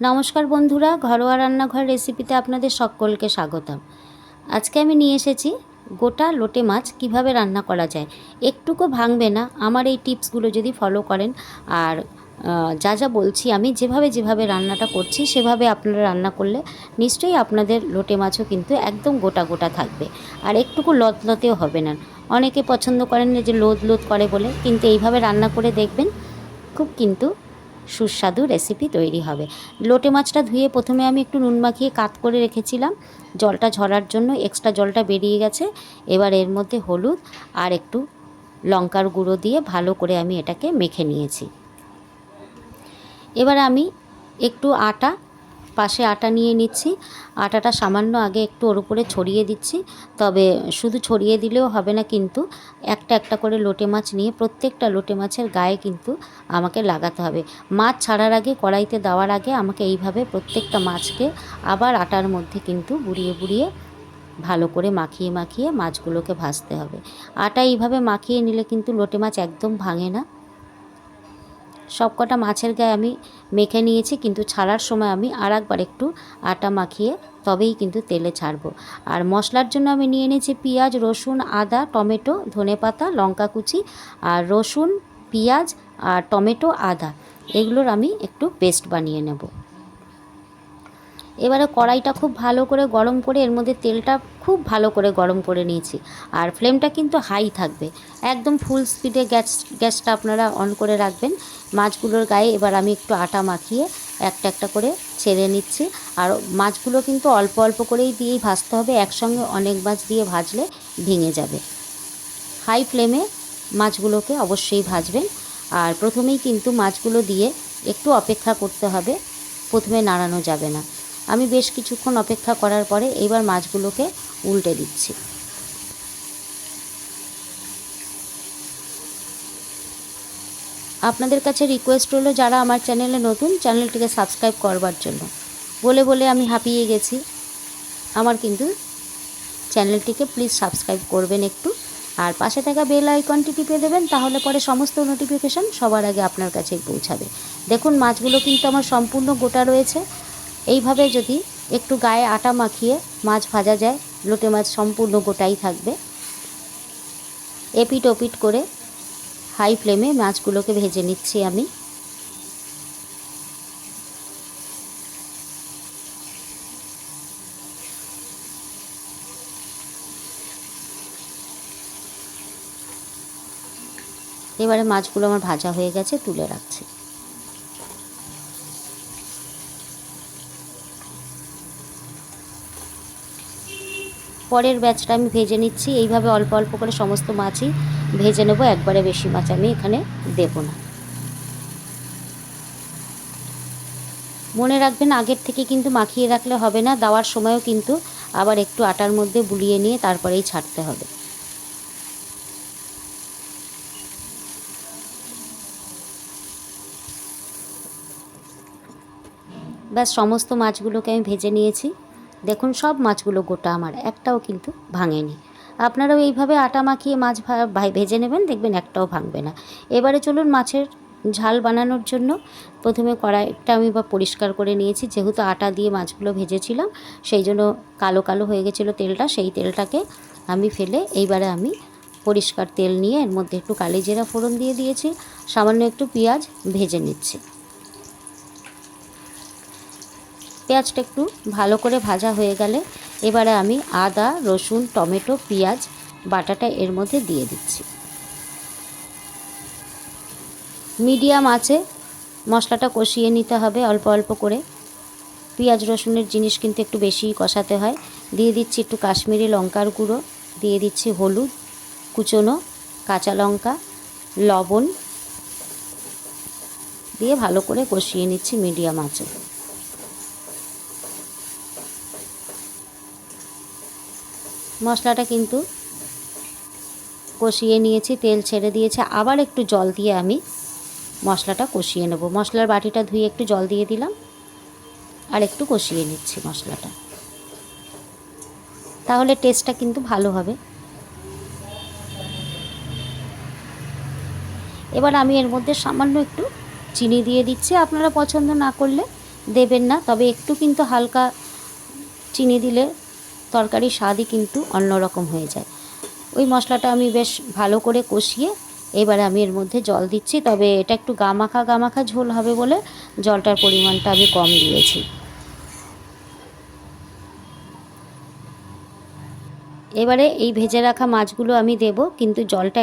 নমস্কার বন্ধুরা, ঘরোয়া রান্নাঘর রেসিপিতে আপনাদের সকলকে স্বাগতম। আজকে আমি নিয়ে এসেছি গোটা লোটে মাছ কিভাবে রান্না করা যায়। একটুকু ভাঙবে না আমার এই টিপসগুলো যদি ফলো করেন। আর যা যা বলছি আমি যেভাবে রান্নাটা করছি সেভাবে আপনারা রান্না করলে নিশ্চয়ই আপনাদের লোটে মাছও কিন্তু একদম গোটা গোটা থাকবে, আর একটুকু লতলতেও হবে না। অনেকে পছন্দ করেন না যে লোদ লোদ করে বলে, কিন্তু এইভাবে রান্না করে দেখবেন খুব কিন্তু সুস্বাদু রেসিপি তৈরি হবে। লোটে মাছটা ধুয়ে প্রথমে আমি একটু নুন মাখিয়ে কাত করে রেখেছিলাম, জলটা ঝরার জন্য। এক্সট্রা জলটা বেরিয়ে গেছে। এবার এর মধ্যে হলুদ আর একটু লঙ্কার গুঁড়ো দিয়ে ভালো করে আমি এটাকে মেখে নিয়েছি। এবার আমি একটু পাশে আটা নিয়ে নিচ্ছি। আটাটা সামান্য আগে একটু ওর উপরে ছড়িয়ে দিচ্ছি। তবে শুধু ছড়িয়ে দিলেও হবে না, কিন্তু একটা একটা করে লোটে মাছ নিয়ে প্রত্যেকটা লোটে মাছের গায়ে কিন্তু আমাকে লাগাতে হবে। মাছ ছাড়ার আগে, কড়াইতে দেওয়ার আগে আমাকে এইভাবে প্রত্যেকটা মাছকে আবার আটার মধ্যে কিন্তু বুড়িয়ে বুড়িয়ে ভালো করে মাখিয়ে মাখিয়ে মাছগুলোকে ভাজতে হবে। আটা এইভাবে মাখিয়ে নিলে কিন্তু লোটে মাছ একদম ভাঙে না। সব কটা মাছের গায়ে আমি মেখে নিয়েছি, কিন্তু ছাড়ার সময় আমি আর একবার একটু আটা মাখিয়ে তবেই কিন্তু তেলে ছাড়বো। আর মশলার জন্য আমি নিয়ে নিয়েছি পেঁয়াজ, রসুন, আদা, টমেটো, ধনেপাতা, লঙ্কা কুচি, আর রসুন, পেঁয়াজ আর টমেটো, আদা, এগুলোর আমি একটু পেস্ট বানিয়ে নেব। এবারে কড়াইটা খুব ভালো করে গরম করে এর মধ্যে তেলটা খুব ভালো করে গরম করে নিয়েছি। আর ফ্লেমটা কিন্তু হাই থাকবে, একদম ফুল স্পিডে গ্যাসটা আপনারা অন করে রাখবেন। মাছগুলোর গায়ে এবার আমি একটু আটা মাখিয়ে একটা একটা করে ছেড়ে নিচ্ছি। আর মাছগুলো কিন্তু অল্প অল্প করেই দিয়েই ভাজতে হবে, একসঙ্গে অনেক মাছ দিয়ে ভাজলে ভেঙে যাবে। হাই ফ্লেমে মাছগুলোকে অবশ্যই ভাজবেন। আর প্রথমেই কিন্তু মাছগুলো দিয়ে একটু অপেক্ষা করতে হবে, প্রথমে নাড়ানো যাবে না। আমি বেশ কিছুক্ষণ অপেক্ষা করার পরে এইবার মাছগুলোকে উল্টে দিচ্ছি। আপনাদের কাছে রিকোয়েস্ট হলো, যারা আমার চ্যানেলে নতুন, চ্যানেলটিকে সাবস্ক্রাইব করবার জন্য। বলে বলে আমি হাঁপিয়ে গেছি। আমার কিন্তু চ্যানেলটিকে প্লিজ সাবস্ক্রাইব করবেন একটু, আর পাশে থাকা বেল আইকনটি টিপে দেবেন, তাহলে পরে সমস্ত নোটিফিকেশান সবার আগে আপনার কাছেই পৌঁছাবে। দেখুন মাছগুলো কিন্তু আমার সম্পূর্ণ গোটা রয়েছে। এইভাবে যদি একটু গায়ে আটা মাখিয়ে মাছ ভাজা যায়, লোটে মাছ সম্পূর্ণ গোটাই থাকবে। এপিট ওপিট করে হাই ফ্লেমে মাছগুলোকে ভেজে নিচ্ছি আমি। এবারে মাছগুলো আমার ভাজা হয়ে গেছে, তুলে রাখছি। পরের ব্যাচটা আমি ভেজে নিচ্ছি। এইভাবে অল্প অল্প করে সমস্ত মাছই ভেজে নেব, একবারে বেশি মাছ আমি এখানে দেব না। মনে রাখবেন, আগের থেকে কিন্তু মাখিয়ে রাখলে হবে না, দেওয়ার সময়ও কিন্তু আবার একটু আটার মধ্যে বুলিয়ে নিয়ে তারপরেই ছাড়তে হবে। ব্যাস সমস্ত মাছগুলোকে আমি ভেজে নিয়েছি। দেখুন সব মাছগুলো গোটা, আমার একটাও কিন্তু ভাঙেনি। আপনারাও এইভাবে আটা মাখিয়ে মাছ ভেজে নেবেন, দেখবেন একটাও ভাঙবে না। এবারে চলুন মাছের ঝাল বানানোর জন্য। প্রথমে কড়াইটা আমি পরিষ্কার করে নিয়েছি, যেহেতু আটা দিয়ে মাছগুলো ভেজেছিলাম সেই জন্য কালো কালো হয়ে গেছিলো তেলটা। সেই তেলটাকে আমি ফেলে এইবারে আমি পরিষ্কার তেল নিয়ে এর মধ্যে একটু কালি জিরা ফোড়ন দিয়ে দিয়েছি, সামান্য একটু পেঁয়াজ ভেজে নিচ্ছি। পেঁয়াজটা একটু ভালো করে ভাজা হয়ে গেলে এবারে আমি আদা, রসুন, টমেটো, পেঁয়াজ বাটাটা এর মধ্যে দিয়ে দিচ্ছি। মিডিয়াম আঁচে মশলাটা কষিয়ে নিতে হবে অল্প অল্প করে। পেঁয়াজ রসুনের জিনিস কিন্তু একটু বেশিই কষাতে হয়। দিয়ে দিচ্ছি একটু কাশ্মীরি লঙ্কার গুঁড়ো, দিয়ে দিচ্ছি হলুদ, কুচনো কাঁচা লঙ্কা, লবণ দিয়ে ভালো করে কষিয়ে নিচ্ছি মিডিয়াম আঁচে। মশলাটা কিন্তু কষিয়ে নিয়েছি, তেল ছেড়ে দিয়েছে। আবার একটু জল দিয়ে আমি মশলাটা কষিয়ে নেব। মশলার বাটিটা ধুয়ে একটু জল দিয়ে দিলাম, আর একটু কষিয়ে নিচ্ছি মশলাটা, তাহলে টেস্টটা কিন্তু ভালো হবে। এবার আমি এর মধ্যে সামান্য একটু চিনি দিয়ে দিচ্ছি। আপনারা পছন্দ না করলে দেবেন না, তবে একটু কিন্তু হালকা চিনি দিলে তরকারির স্বাদই কিন্তু অন্যরকম হয়ে যায়। ওই মশলাটা আমি বেশ ভালো করে কষিয়ে এবারে আমি এর মধ্যে জল দিচ্ছি, তবে এটা একটু গামাখা গামাখা ঝোল হবে বলে জলটার পরিমাণটা আমি কম দিয়েছি। এবারে এই ভেজে রাখা মাছগুলো আমি দেব, কিন্তু ঝোলটা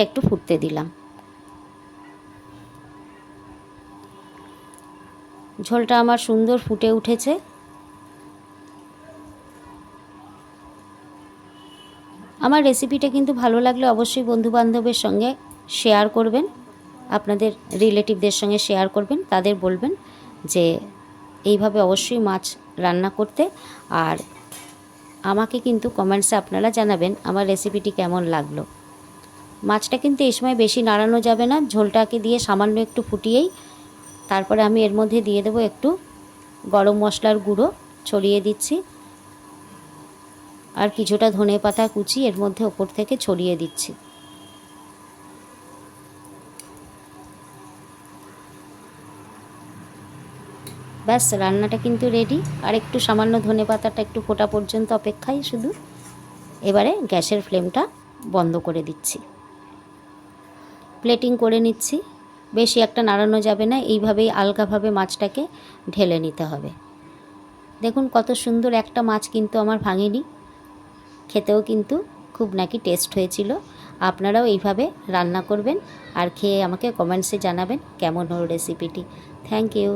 একটু ফুটতে দিলাম। ঝোলটা আমার সুন্দর ফুটে উঠেছে। আমার রেসিপিটা কিন্তু ভালো লাগলে অবশ্যই বন্ধুবান্ধবের সঙ্গে শেয়ার করবেন, আপনাদের রিলেটিভদের সঙ্গে শেয়ার করবেন, তাদের বলবেন যে এইভাবে অবশ্যই মাছ রান্না করতে। আর আমাকে কিন্তু কমেন্টসে আপনারা জানাবেন আমার রেসিপিটি কেমন লাগলো। মাছটা কিন্তু এই সময় বেশি নাড়ানো যাবে না, ঝোলটাকে দিয়ে সামান্য একটু ফুটিয়েই তারপরে আমি এর মধ্যে দিয়ে দেবো একটু গরম মশলার গুঁড়ো ছড়িয়ে দিচ্ছি, আর কিছুটা ধনেপাতা কুচি এর মধ্যে ওপর থেকে ছড়িয়ে দিচ্ছি। ব্যাস, রান্নাটা কিন্তু রেডি। আর একটু সামান্য ধনেপাতাটা একটু ফোটা পর্যন্ত অপেক্ষাই শুধু। এবারে গ্যাসের ফ্লেমটা বন্ধ করে দিচ্ছি, প্লেটিং করে নিচ্ছি। বেশি একটা নাড়ানো যাবে না, এইভাবেই আলগাভাবে মাছটাকে ঢেলে নিতে হবে। দেখুন কত সুন্দর একটা মাছ কিন্তু আমার ভাঙেনি, খেতেও কিন্তু খুব নাকি টেস্ট হয়েছিল। আপনারাও এইভাবে রান্না করবেন আর খেয়ে আমাকে কমেন্টসে জানাবেন কেমন হলো রেসিপিটি। Thank you.